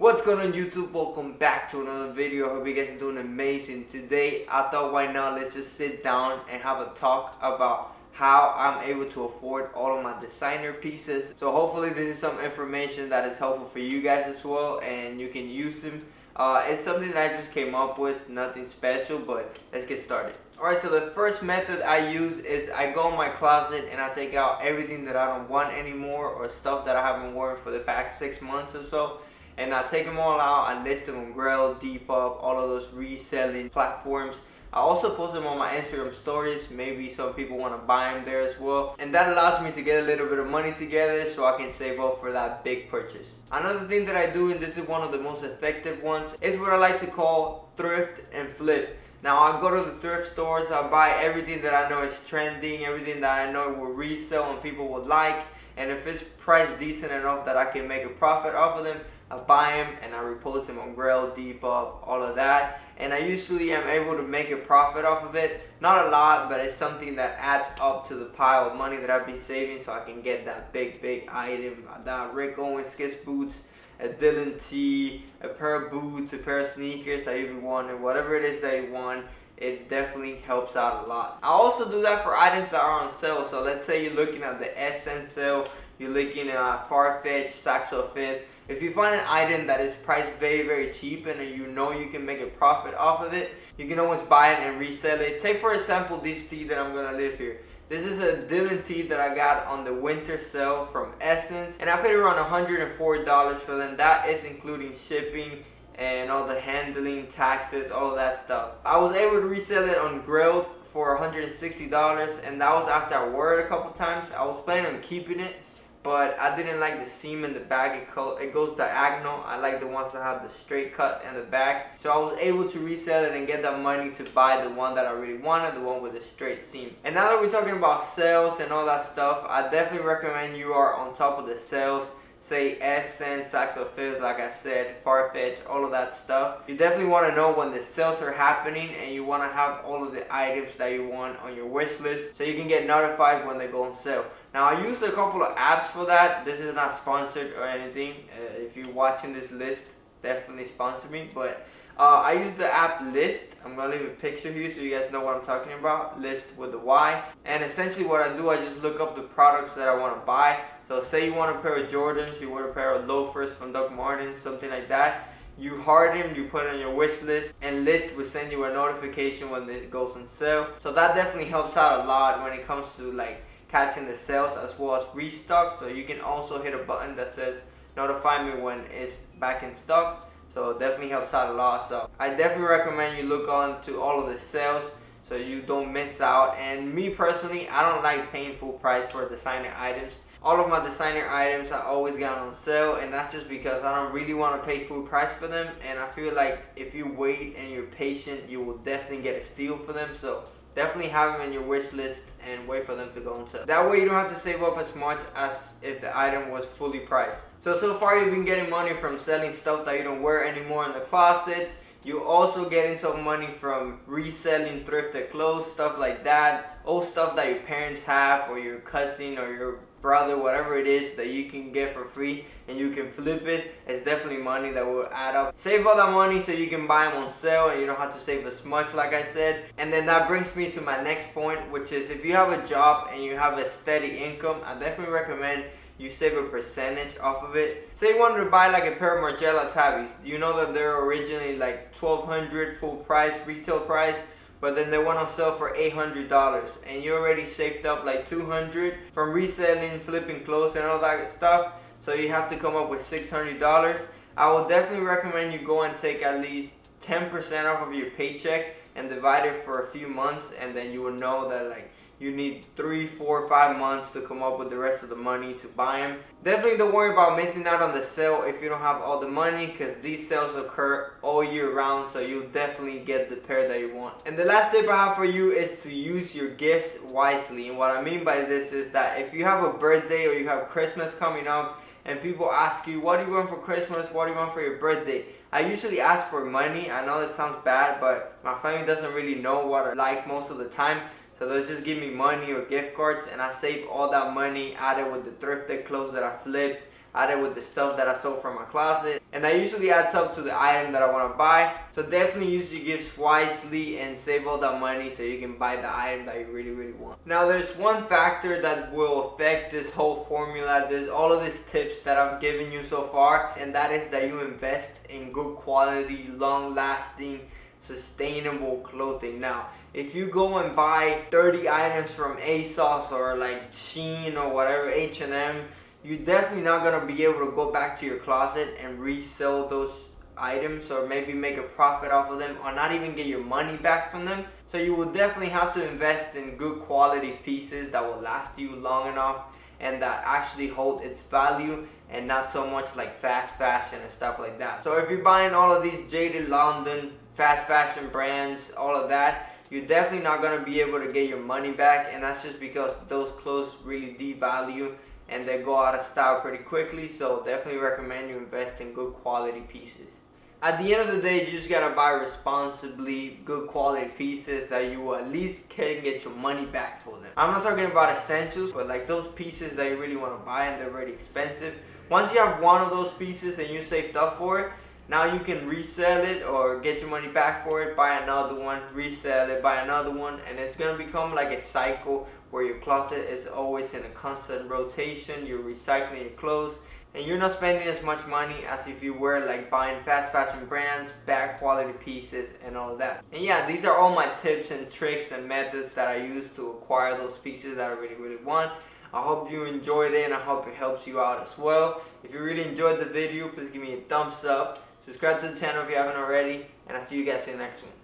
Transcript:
What's going on YouTube? Welcome back to another video. I hope you guys are doing amazing. Today I thought why not let's just sit down and have a talk about how I'm able to afford all of my designer pieces. So hopefully this is some information that is helpful for you guys as well and you can use them. It's something that I just came up with, nothing special, but let's get started. Alright, so the first method I use is I go in my closet and I take out everything that I don't want anymore or stuff that I haven't worn for the past 6 months or so. And I take them all out, I list them on Grail, Depop, all of those reselling platforms. I also post them on my Instagram stories. Maybe some people want to buy them there as well. And that allows me to get a little bit of money together so I can save up for that big purchase. Another thing that I do, and this is one of the most effective ones, is what I like to call thrift and flip. Now I go to the thrift stores, I buy everything that I know is trending, everything that I know will resell and people would like. And if it's priced decent enough that I can make a profit off of them, I buy them and I repost them on Grail, Depop, all of that. And I usually am able to make a profit off of it. Not a lot, but it's something that adds up to the pile of money that I've been saving so I can get that big item. That Rick Owens Kiss boots, a Dylan tee, a pair of boots, a pair of sneakers that you want, and whatever it is that you want. It definitely helps out a lot. I also do that for items that are on sale. So let's say you're looking at the Essence sale, you're looking at Farfetch, Saxo Fifth. If you find an item that is priced very cheap and you know you can make a profit off of it, you can always buy it and resell it. Take for example this tee that I'm gonna leave here. This is a Dylan tee that I got on the winter sale from Essence, and I paid around $104 for them. That is including shipping and all the handling, taxes, all of that stuff. I was able to resell it on Grail for $160, and that was after I wore it a couple times. I was planning on keeping it, but I didn't like the seam in the back. It goes diagonal. I like the ones that have the straight cut in the back. So I was able to resell it and get that money to buy the one that I really wanted, the one with the straight seam. And now that we're talking about sales and all that stuff, I definitely recommend you are on top of the sales. Say Essence, Saxo Fifth, like I said, Farfetch, all of that stuff. You definitely want to know when the sales are happening and you want to have all of the items that you want on your wish list so you can get notified when they go on sale. Now I use a couple of apps for that. This is not sponsored or anything. If you're watching this list, definitely sponsor me. But I use the app List. I'm going to leave a picture here so you guys know what I'm talking about. List with the Y. And essentially what I do, I just look up the products that I want to buy. So say you want a pair of Jordans, you want a pair of loafers from Doc Martens, something like that. You heart them, you put it on your wish list, and List will send you a notification when it goes on sale. So that definitely helps out a lot when it comes to like catching the sales as well as restock. So you can also hit a button that says notify me when it's back in stock. So it definitely helps out a lot. So I definitely recommend you look on to all of the sales so you don't miss out. And me personally, I don't like paying full price for designer items. All of my designer items I always got on sale, and that's just because I don't really want to pay full price for them. And I feel like if you wait and you're patient, you will definitely get a steal for them. So definitely have them in your wish list and wait for them to go on sale. That way you don't have to save up as much as if the item was fully priced. So far you've been getting money from selling stuff that you don't wear anymore in the closet. You also getting some money from reselling thrifted clothes, stuff like that. Old stuff that your parents have or your cousin or your brother, whatever it is that you can get for free and you can flip it. It's definitely money that will add up. Save all that money so you can buy them on sale and you don't have to save as much, like I said. And then that brings me to my next point, which is if you have a job and you have a steady income, I definitely recommend you save a percentage off of it. Say you wanted to buy like a pair of Margiela tabbies. You know that they're originally like $1,200 full price, retail price, but then they went on sale for $800 and you already saved up like $200 from reselling, flipping clothes and all that stuff. So you have to come up with $600. I would definitely recommend you go and take at least 10% off of your paycheck and divide it for a few months, and then you will know that like you need 3, 4, 5 months to come up with the rest of the money to buy them. Definitely don't worry about missing out on the sale if you don't have all the money, because these sales occur all year round, so you'll definitely get the pair that you want. And the last tip I have for you is to use your gifts wisely. And what I mean by this is that if you have a birthday or you have Christmas coming up and people ask you, what do you want for Christmas, what do you want for your birthday? I usually ask for money. I know this sounds bad, but my family doesn't really know what I like most of the time. So they'll just give me money or gift cards, and I save all that money, add it with the thrifted clothes that I flipped, add it with the stuff that I sold from my closet, and that usually adds up to the item that I want to buy. So definitely use your gifts wisely and save all that money so you can buy the item that you really want. Now there's one factor that will affect this whole formula, there's all of these tips that I've given you so far, and that is that you invest in good quality, long lasting, sustainable clothing. Now if you go and buy 30 items from ASOS or like Shein or whatever, H&M, you're definitely not going to be able to go back to your closet and resell those items or maybe make a profit off of them or not even get your money back from them. So you will definitely have to invest in good quality pieces that will last you long enough and that actually hold its value, and not so much like fast fashion and stuff like that. So if you're buying all of these jaded London fast fashion brands, all of that, you're definitely not going to be able to get your money back, and that's just because those clothes really devalue and they go out of style pretty quickly. So definitely recommend you invest in good quality pieces. At the end of the day, you just gotta buy responsibly, good quality pieces that you will at least can get your money back for them. I'm not talking about essentials, but like those pieces that you really want to buy and they're really expensive. Once you have one of those pieces and you saved up for it, now you can resell it or get your money back for it, buy another one, resell it, buy another one, and it's gonna become like a cycle where your closet is always in a constant rotation. You're recycling your clothes, and you're not spending as much money as if you were like buying fast fashion brands, bad quality pieces, and all of that. And yeah, these are all my tips and tricks and methods that I use to acquire those pieces that I really want. I hope you enjoyed it, and I hope it helps you out as well. If you really enjoyed the video, please give me a thumbs up. Subscribe to the channel if you haven't already, and I'll see you guys in the next one.